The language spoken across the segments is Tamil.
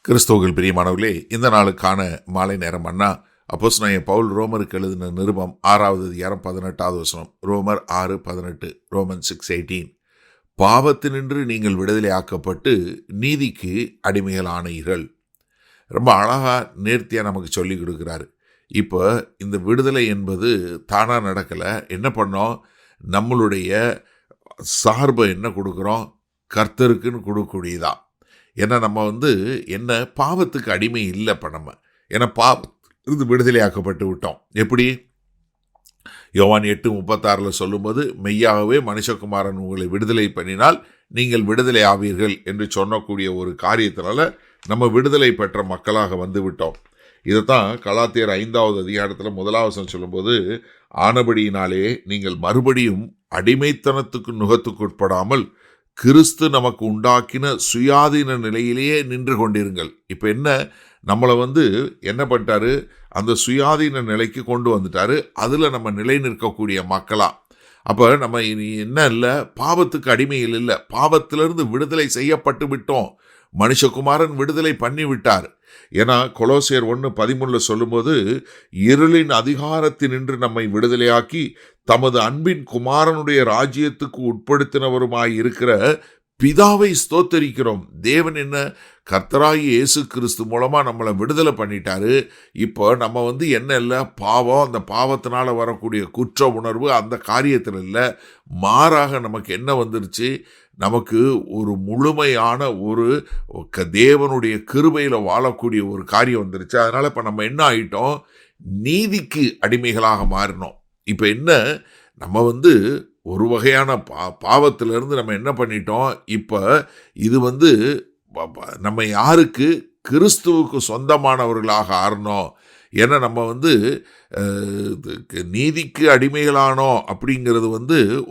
கிறிஸ்துவுக்குள் பிரியமானவர்களே, இந்த நாளுக்கான மாலை நேரம் அண்ணா அப்போஸ்தலனாகிய பவுல் ரோமருக்கு எழுதின நிருபம் 6வது அதிகாரம் 18வது வசனம். ரோமர் 6:18, ரோமன் 6:18. பாவத்தினின்று நீங்கள் விடுதலை ஆக்கப்பட்டு நீதிக்கு அடிமைகளானீர்கள். ரொம்ப அழகா நேர்த்தியா நமக்கு சொல்லி கொடுக்குறாரு. இப்போ இந்த விடுதலை என்பது தானா நடக்கலை. என்ன பண்ணோம்? நம்மளுடைய சார்பை என்ன கொடுக்குறோம்? கர்த்தருக்குன்னு கொடுக்கக்கூடியதா. ஏன்னா நம்ம என்ன பாவத்துக்கு அடிமை இல்லை. இப்போ நம்ம ஏன்னா இது விடுதலையாக்கப்பட்டு விட்டோம். எப்படி? யோவான் 8:36 சொல்லும்போது, மெய்யாகவே மனுஷகுமாரன் உங்களை விடுதலை பண்ணினால் நீங்கள் விடுதலை ஆவீர்கள் என்று சொன்னக்கூடிய ஒரு காரியத்தினால நம்ம விடுதலை பெற்ற மக்களாக வந்து விட்டோம். இதைத்தான் கலாத்தியர் 5வது அதிகாரத்தில் 1 சொல்லும்போது, ஆனபடியினாலே நீங்கள் மறுபடியும் அடிமைத்தனத்துக்கு நுகத்துக்குட்படாமல் கிறிஸ்து நமக்கு உண்டாக்கின சுயாதீன நிலையிலேயே நின்று கொண்டிருங்கள். இப்போ என்ன, நம்மளை என்ன பண்ணிட்டாரு? அந்த சுயாதீன நிலைக்கு கொண்டு வந்துட்டாரு. அதில் நம்ம நிலை நிற்கக்கூடிய மக்களா. அப்போ நம்ம இனி என்ன இல்லை, பாவத்துக்கு அடிமையில் இல்லை, பாவத்திலிருந்து விடுதலை செய்யப்பட்டு விட்டோம். மனுஷகுமாரன் விடுதலை பண்ணி விட்டார். ஏன்னா கொலோசியர் 1:13 சொல்லும்போது, இருளின் அதிகாரத்தினின்று நம்மை விடுதலையாக்கி தமது அன்பின் குமாரனுடைய ராஜ்யத்துக்கு உட்படுத்தினவருமாய் இருக்கிற பிதாவை ஸ்தோத்தரிக்கிறோம். தேவன் என்ன, கர்த்தராகிய இயேசு கிறிஸ்து மூலமா நம்மளை விடுதலை பண்ணிட்டாரு. இப்போ நம்ம என்ன இல்லை, பாவம், அந்த பாவத்தினால வரக்கூடிய குற்ற உணர்வு அந்த காரியத்தில் இல்லை. மாறாக நமக்கு என்ன வந்துருச்சு? நமக்கு ஒரு முழுமையான ஒரு தேவனுடைய கிருபையில் வாழக்கூடிய ஒரு காரியம் வந்துருச்சு. அதனால இப்போ நம்ம என்ன ஆயிட்டோம்? நீதிக்கு அடிமைகளாக மாறினோம். இப்போ என்ன, நம்ம ஒரு வகையான பாவத்திலிருந்து நம்ம என்ன பண்ணிட்டோம்? இப்போ இது நம்ம யாருக்கு? கிறிஸ்துவுக்கு சொந்தமானவர்களாக ஆறணும். ஏன்னா நம்ம நீதிக்கு அடிமைகளானோம் அப்படிங்கிறது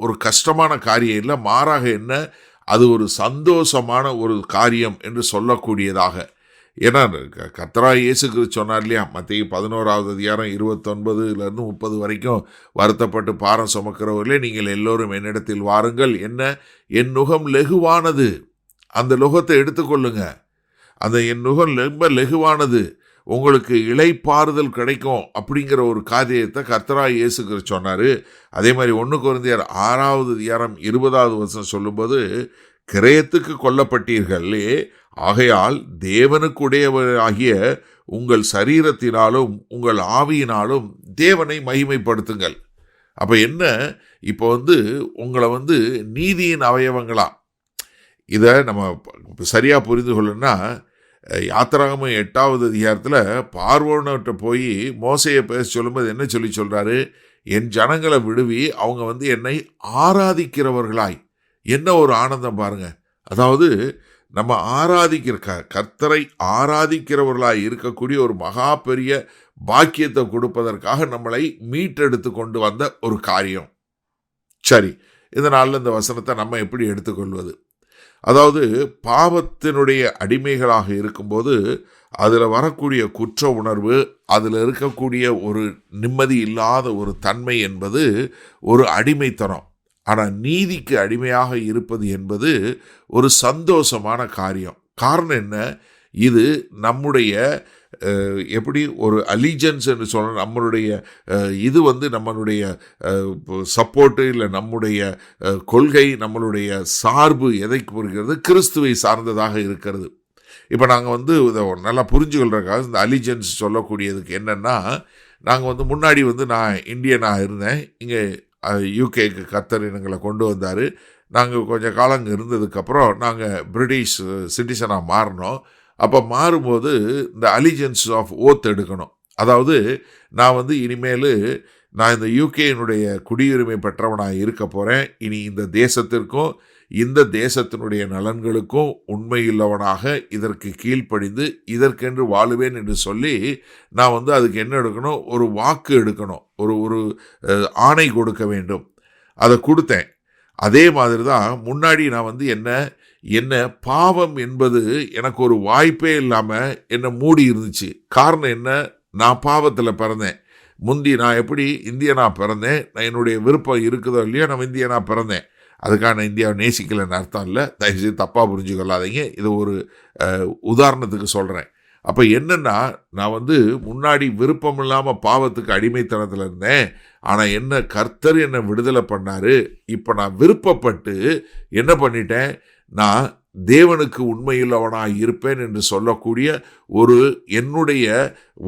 ஒரு கஷ்டமான காரியம் இல்லை. மாறாக என்ன, அது ஒரு சந்தோஷமான ஒரு காரியம் என்று சொல்லக்கூடியதாக. ஏன்னா கர்த்தராகிய இயேசு கிறிஸ்து சொன்னார் இல்லையா, மத்தேயு 11வது அதிகாரம் 29-30 வரைக்கும், வருத்தப்பட்டு பாரம் சுமக்கிறவர்களே நீங்கள் எல்லோரும் என்னிடத்தில் வாருங்கள். என்ன, என் நுகம் லெகுவானது. அந்த நுகத்தை எடுத்துக்கொள்ளுங்க. அந்த என் நுகம் ரொம்ப லெகுவானது, உங்களுக்கு இளைப்பாறுதல் கிடைக்கும் அப்படிங்கிற ஒரு காரியத்தை கர்த்தராகிய இயேசு கிறிஸ்து சொன்னார். அதே மாதிரி 1 கொரிந்தியர் 6வது அதிகாரம் 20வது வசனம் சொல்லும்போது, கிரயத்துக்கு கொல்லப்பட்டீர்களே, ஆகையால் தேவனுக்குடையவராகிய உங்கள் சரீரத்தினாலும் உங்கள் ஆவியினாலும் தேவனை மகிமைப்படுத்துங்கள். அப்போ என்ன, இப்போ உங்களை நீதியின் அவயவங்களா, இதை நம்ம சரியாக புரிந்து கொள்ளணும்னா, யாத்திராகமம் 8வது அதிகாரத்தில் பார்வோன்கிட்ட போய் மோசையை பேச சொல்லும்போது என்ன சொல்கிறாரு? என் ஜனங்களை விடுவி, அவங்க என்னை ஆராதிக்கிறவர்களாய். என்ன ஒரு ஆனந்தம் பாருங்க. அதாவது நம்ம ஆராதிக்கிற கர்த்தரை ஆராதிக்கிறவர்களாய் இருக்கக்கூடிய ஒரு மகா பெரிய பாக்கியத்தை கொடுப்பதற்காக நம்மளை மீட்டெடுத்து கொண்டு வந்த ஒரு காரியம். சரி, இதனால் இந்த வசனத்தை நம்ம எப்படி எடுத்துக்கொள்வது? அதாவது பாவத்தினுடைய அடிமைகளாக இருக்கும்போது அதில் வரக்கூடிய குற்ற உணர்வு, அதில் இருக்கக்கூடிய ஒரு நிம்மதி இல்லாத ஒரு தன்மை என்பது ஒரு அடிமைத்தனம். ஆனால் நீதிக்கு அடிமையாக இருப்பது என்பது ஒரு சந்தோஷமான காரியம். காரணம் என்ன? இது நம்முடைய எப்படி ஒரு அலிஜன்ஸ் என்று சொல்ல, நம்மளுடைய இது நம்மளுடைய சப்போர்ட்டு இல்லை, நம்முடைய கொள்கை, நம்மளுடைய சார்பு எதை குறிக்கிறது? கிறிஸ்துவை சார்ந்ததாக இருக்கிறது. இப்போ நாங்கள் இதை நல்லா புரிஞ்சுக்கொள்றதுக்காக இந்த அலிஜன்ஸ் சொல்லக்கூடியதுக்கு என்னென்னா, நாங்கள் முன்னாடி நான் இந்தியனாக இருந்தேன். இங்கே யூகேக்கு கர்த்தர் எங்களை கொண்டு வந்தார். நாங்கள் கொஞ்சம் காலம் இங்கே இருந்ததுக்கப்புறம் நாங்கள் பிரிட்டிஷ் சிட்டிசனாக மாறினோம். அப்போ மாறும்போது இந்த அலிஜென்ஸ் ஆஃப் ஓத் எடுக்கணும். அதாவது நான் இனிமேல் நான் இந்த யூகேனுடைய குடியுரிமை பெற்றவனாக இருக்க போகிறேன். இனி இந்த தேசத்திற்கும் இந்த தேசத்தினுடைய நலன்களுக்கும் உண்மையுள்ளவனாக இதற்கு கீழ்ப்படிந்து இதற்கென்று வாழுவேன் என்று சொல்லி நான் அதுக்கு என்ன எடுக்கணும்? ஒரு வாக்கு எடுக்கணும், ஒரு ஆணை கொடுக்க வேண்டும். அதை கொடுத்தேன். அதே மாதிரி தான் முன்னாடி நான் என்ன பாவம் என்பது எனக்கு ஒரு வாய்ப்பே இல்லாமல் என்னை மூடி இருந்துச்சு. காரணம் என்ன? நான் பாவத்தில் பிறந்தேன். முந்தி நான் எப்படி இந்தியனாக பிறந்தேன், நான் என்னுடைய விருப்பம் இருக்குதோ இல்லையோ, நான் இந்தியனாக பிறந்தேன். அதுக்கான இந்தியாவை நேசிக்கலைன்னு அர்த்தம் இல்லை, தயவுசெய்து தப்பாக புரிஞ்சு கொள்ளாதீங்க. இது ஒரு உதாரணத்துக்கு சொல்கிறேன். அப்போ என்னென்னா, நான் முன்னாடி விருப்பம் இல்லாமல் பாவத்துக்கு அடிமைத்தனத்தில் இருந்தேன். ஆனால் என்ன கர்த்தர் என்னை விடுதலை பண்ணார். இப்போ நான் விருப்பப்பட்டு என்ன பண்ணிட்டேன், நான் தேவனுக்கு உண்மையுள்ளவனாக இருப்பேன் என்று சொல்லக்கூடிய ஒரு என்னுடைய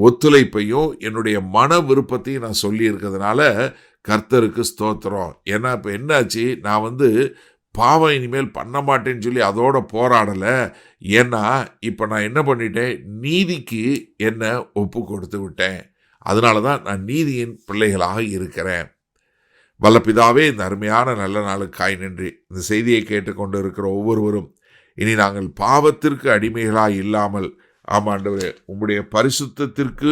ஒத்துழைப்பையும் என்னுடைய மன விருப்பத்தையும் நான் சொல்லியிருக்கிறதுனால கர்த்தருக்கு ஸ்தோத்திரம். ஏன்னா இப்போ என்னாச்சு, நான் பாவம் இனிமேல் பண்ண மாட்டேன்னு சொல்லி அதோட போராடலை. ஏன்னா இப்போ நான் என்ன பண்ணிட்டேன், நீதிக்கு என்னை ஒப்பு கொடுத்து விட்டேன். அதனால தான் நான் நீதியின் பிள்ளைகளாக இருக்கிறேன். வல்ல பிதாவே, இந்த அருமையான நல்ல நாளுக்காய் நன்றி. இந்த செய்தியை கேட்டுக்கொண்டு இருக்கிற ஒவ்வொருவரும் இனி நாங்கள் பாவத்திற்கு அடிமைகளாய் இல்லாமல், ஆமாண்டவரே, உம்முடைய பரிசுத்தத்திற்கு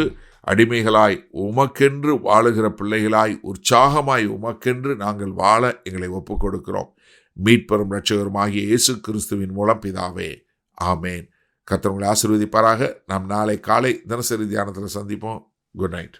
அடிமைகளாய் உமக்கென்று வாழுகிற பிள்ளைகளாய் உற்சாகமாய் உமக்கென்று நாங்கள் வாழ எங்களை ஒப்பு கொடுக்கிறோம். மீட்பெரும் இரட்சகருமாகிய இயேசு கிறிஸ்துவின் மூலம் பிதாவே, ஆமேன். கர்த்தர் உங்களை ஆசீர்வதிப்பாராக. நாம் நாளை காலை தினசரி தியானத்தில் சந்திப்போம். Good night.